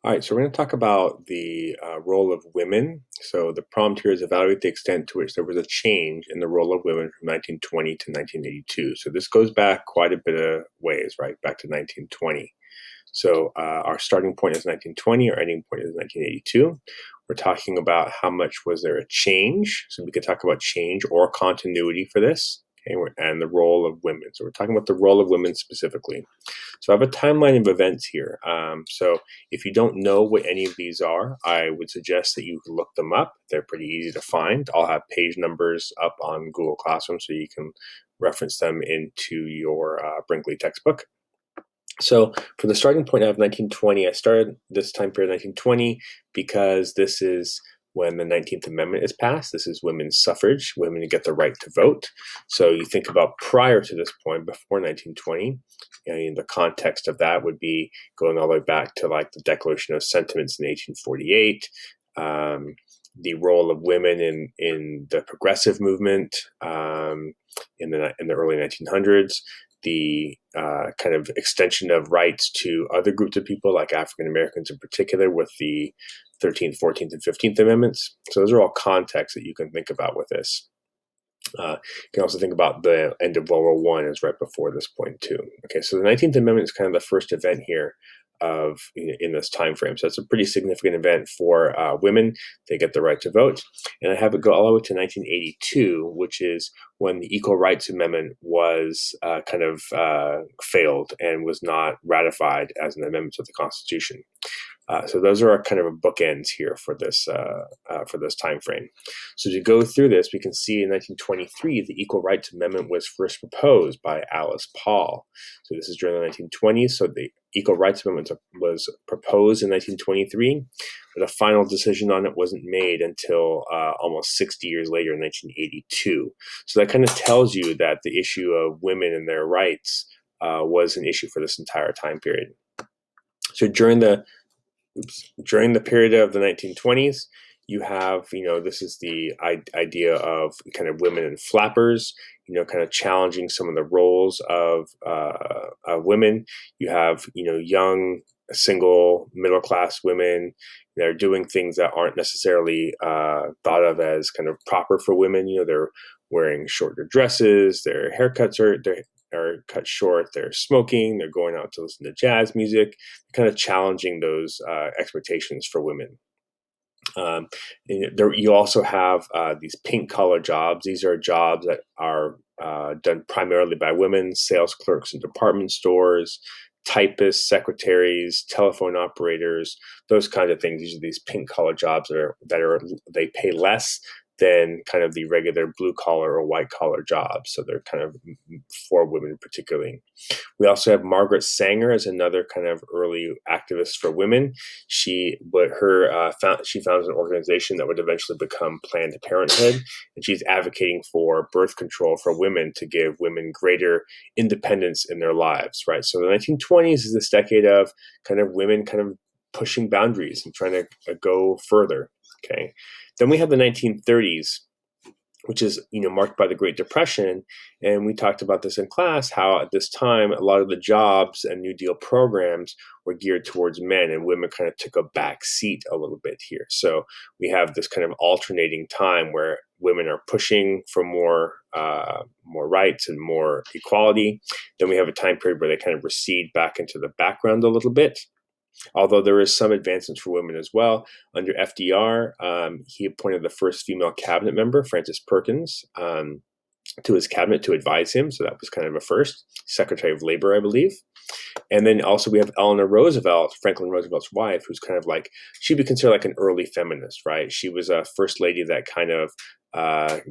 All right, so we're going to talk about the role of women. So the prompt here is evaluate the extent to which there was a change in the role of women from 1920 to 1982. So this goes back quite a bit of ways, right, back to 1920. So our starting point is 1920, our ending point is 1982. We're talking about how much was there a change. So we could talk about change or continuity for this, okay, and the role of women. So we're talking about the role of women specifically. So I have a timeline of events here. So if you don't know what any of these are, I would suggest that you look them up. They're pretty easy to find. I'll have page numbers up on Google Classroom so you can reference them into your Brinkley textbook. So for the starting point, I have 1920. I started this time period 1920 because this is when the 19th Amendment is passed. This is women's suffrage, women get the right to vote. So you think about prior to this point, before 1920, and the context of that would be going all the way back to like the Declaration of Sentiments in 1848, the role of women in the progressive movement in the early 1900s, the kind of extension of rights to other groups of people, like African Americans in particular, with the 13th, 14th, and 15th Amendments. So those are all contexts that you can think about with this. You can also think about the end of World War I as right before this point too. Okay, so the 19th Amendment is kind of the first event here in this time frame. So it's a pretty significant event for women. They get the right to vote. And I have it go all the way to 1982, which is when the Equal Rights Amendment was failed and was not ratified as an amendment to the Constitution. So those are our kind of bookends here for this time frame. So to go through this, we can see in 1923, the Equal Rights Amendment was first proposed by Alice Paul. So this is during the 1920s. So the Equal Rights Amendment was proposed in 1923, but a final decision on it wasn't made until almost 60 years later in 1982. So that kind of tells you that the issue of women and their rights was an issue for this entire time period. So during the period of the 1920s, you have, this is the idea of kind of women and flappers, kind of challenging some of the roles of women. You have, young, single, middle-class women that are doing things that aren't necessarily thought of as kind of proper for women. They're wearing shorter dresses, their haircuts are cut short, they're smoking, they're going out to listen to jazz music, kind of challenging those expectations for women. You also have these pink-collar jobs. These are jobs that are done primarily by women, sales clerks in department stores, typists, secretaries, telephone operators, those kinds of things. These are these pink-collar jobs they pay less than kind of the regular blue-collar or white-collar jobs. So they're kind of for women particularly. We also have Margaret Sanger as another kind of early activist for women. She founded an organization that would eventually become Planned Parenthood, and she's advocating for birth control for women to give women greater independence in their lives, right? So the 1920s is this decade of kind of women kind of pushing boundaries and trying to go further, okay? Then we have the 1930s, which is marked by the Great Depression, and we talked about this in class, how at this time a lot of the jobs and New Deal programs were geared towards men, and women kind of took a back seat a little bit here. So we have this kind of alternating time where women are pushing for more rights and more equality. Then we have a time period where they kind of recede back into the background a little bit. Although there is some advancements for women as well. Under FDR, he appointed the first female cabinet member, Frances Perkins, to his cabinet to advise him. So that was kind of a first. Secretary of Labor, I believe. And then also we have Eleanor Roosevelt, Franklin Roosevelt's wife, who's kind of like, she'd be considered like an early feminist, right? She was a first lady that kind of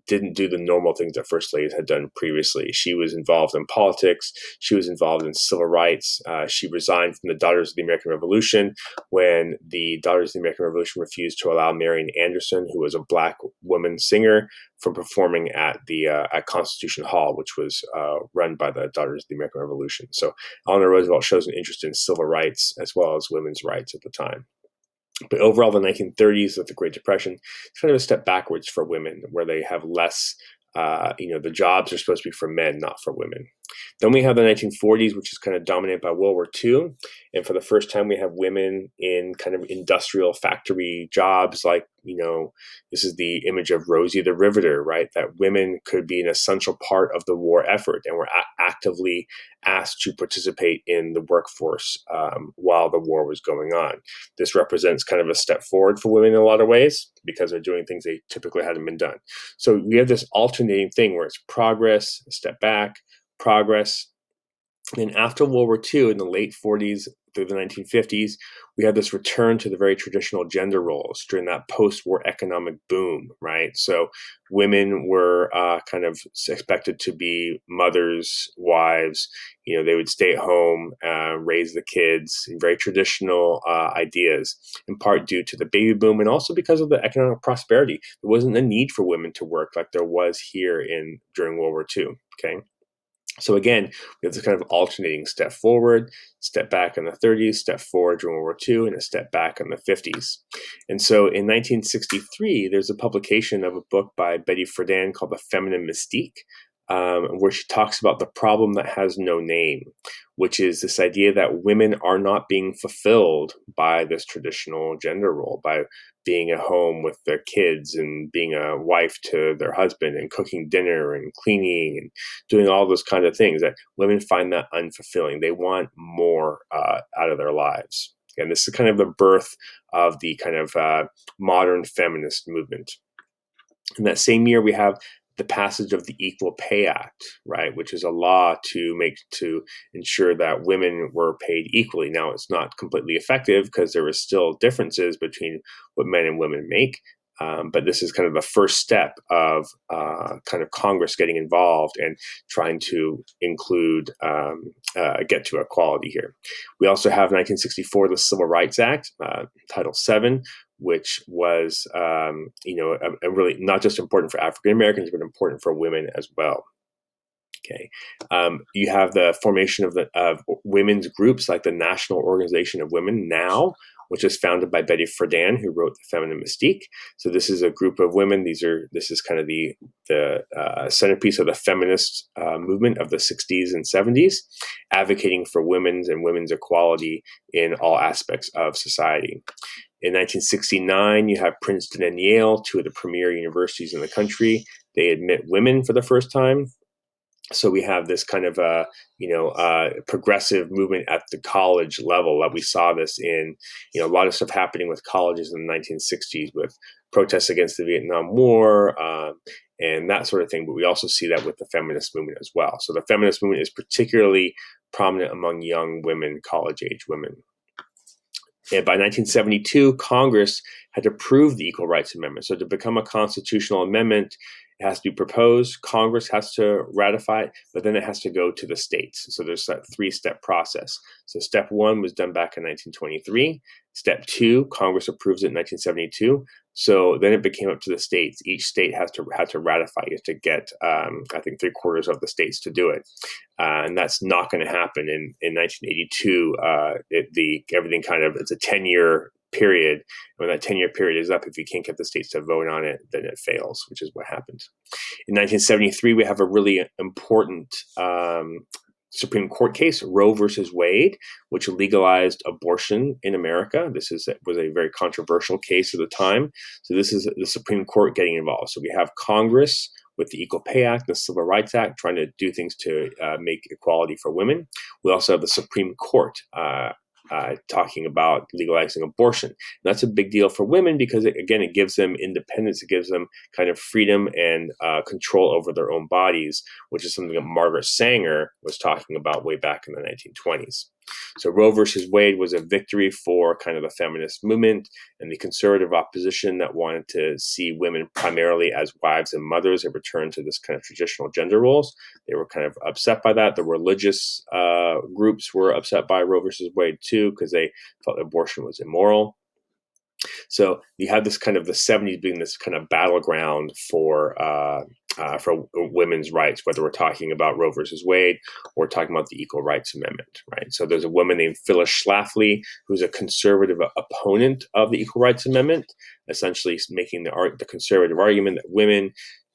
didn't do the normal things that first ladies had done previously. She was involved in politics. She was involved in civil rights. She resigned from the Daughters of the American Revolution when the Daughters of the American Revolution refused to allow Marian Anderson, who was a black woman singer, from performing at Constitution Hall, which was run by the Daughters of the American Revolution. So Eleanor Roosevelt shows an interest in civil rights as well as women's rights at the time. But overall, the 1930s with the Great Depression, it's kind of a step backwards for women, where they have less, the jobs are supposed to be for men, not for women. Then we have the 1940s, which is kind of dominated by World War II. And for the first time, we have women in kind of industrial factory jobs. Like, this is the image of Rosie the Riveter, right? That women could be an essential part of the war effort and were actively asked to participate in the workforce while the war was going on. This represents kind of a step forward for women in a lot of ways because they're doing things they typically hadn't been done. So we have this alternating thing where it's progress, a step back, progress. And after World War II, in the late 40s through the 1950s, we had this return to the very traditional gender roles during that post-war economic boom, right? So women were kind of expected to be mothers, wives. They would stay at home, raise the kids, very traditional ideas, in part due to the baby boom and also because of the economic prosperity. There wasn't a need for women to work like there was here during World War II, okay? So again, we have this kind of alternating step forward, step back in the 30s, step forward during World War II, and a step back in the 50s. And so in 1963, there's a publication of a book by Betty Friedan called The Feminine Mystique, where she talks about the problem that has no name, which is this idea that women are not being fulfilled by this traditional gender role, by being at home with their kids and being a wife to their husband and cooking dinner and cleaning and doing all those kind of things, that women find that unfulfilling. They want more out of their lives. And this is kind of the birth of the kind of modern feminist movement. In that same year, we have the passage of the Equal Pay Act, right, which is a law to ensure that women were paid equally. Now, it's not completely effective because there are still differences between what men and women make, but this is kind of the first step of kind of Congress getting involved and trying to include, get to equality here. We also have 1964, the Civil Rights Act, Title VII, which was, really not just important for African Americans, but important for women as well. Okay, you have the formation of women's groups like the National Organization of Women now, which is founded by Betty Friedan, who wrote The Feminine Mystique. So this is a group of women. This is kind of the centerpiece of the feminist movement of the 60s and 70s, advocating for women's equality in all aspects of society. In 1969, you have Princeton and Yale, two of the premier universities in the country. They admit women for the first time. So we have this kind of progressive movement at the college level. We saw this in a lot of stuff happening with colleges in the 1960s with protests against the Vietnam War and that sort of thing. But we also see that with the feminist movement as well. So the feminist movement is particularly prominent among young women, college-age women. And by 1972, Congress had approved the Equal Rights Amendment. So to become a constitutional amendment, it has to be proposed, Congress has to ratify it, but then it has to go to the states. So there's that three-step process. So step one was done back in 1923. Step two, Congress approves it in 1972. So then it became up to the states. Each state had to ratify it to get, I think, 3/4 of the states to do it. And that's not going to happen in 1982. Everything kind of, it's a 10-year period. When that 10-year period is up, if you can't get the states to vote on it, then it fails, which is what happened. In 1973, we have a really important Supreme Court case, Roe versus Wade, which legalized abortion in America. This was a very controversial case at the time. So this is the Supreme Court getting involved. So we have Congress with the Equal Pay Act, the Civil Rights Act, trying to do things to make equality for women. We also have the Supreme Court talking about legalizing abortion. And that's a big deal for women because, it gives them independence. It gives them kind of freedom and control over their own bodies, which is something that Margaret Sanger was talking about way back in the 1920s. So Roe versus Wade was a victory for kind of the feminist movement and the conservative opposition that wanted to see women primarily as wives and mothers and return to this kind of traditional gender roles. They were kind of upset by that. The religious groups were upset by Roe versus Wade too because they felt abortion was immoral. So you have this kind of the 70s being this kind of battleground for women's rights, whether we're talking about Roe versus Wade or talking about the Equal Rights Amendment, right? So there's a woman named Phyllis Schlafly who's a conservative opponent of the Equal Rights Amendment, essentially making the conservative argument that women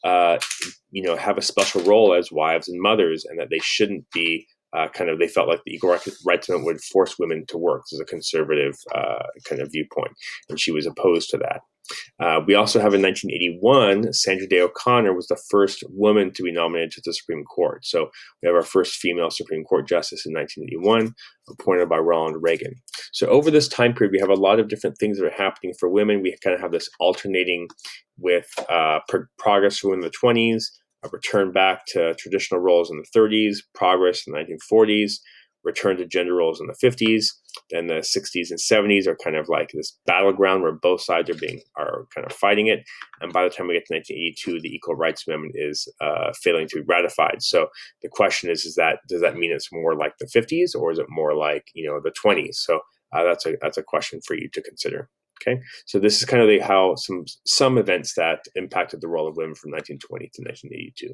have a special role as wives and mothers, and that they shouldn't be they felt like the equal rights movement would force women to work. This is a conservative kind of viewpoint, and she was opposed to that. We also have in 1981, Sandra Day O'Connor was the first woman to be nominated to the Supreme Court. So we have our first female Supreme Court justice in 1981, appointed by Ronald Reagan. So over this time period, we have a lot of different things that are happening for women. We kind of have this alternating with progress for women in the 20s, a return back to traditional roles in the 30s, progress in the 1940s, return to gender roles in the 50s. Then the 60s and 70s are kind of like this battleground where both sides are kind of fighting it. And by the time we get to 1982, the Equal Rights Amendment is failing to be ratified. So the question is that does that mean it's more like the 50s, or is it more like the 20s? So that's a question for you to consider. Okay, so this is kind of how some events that impacted the role of women from 1920 to 1982.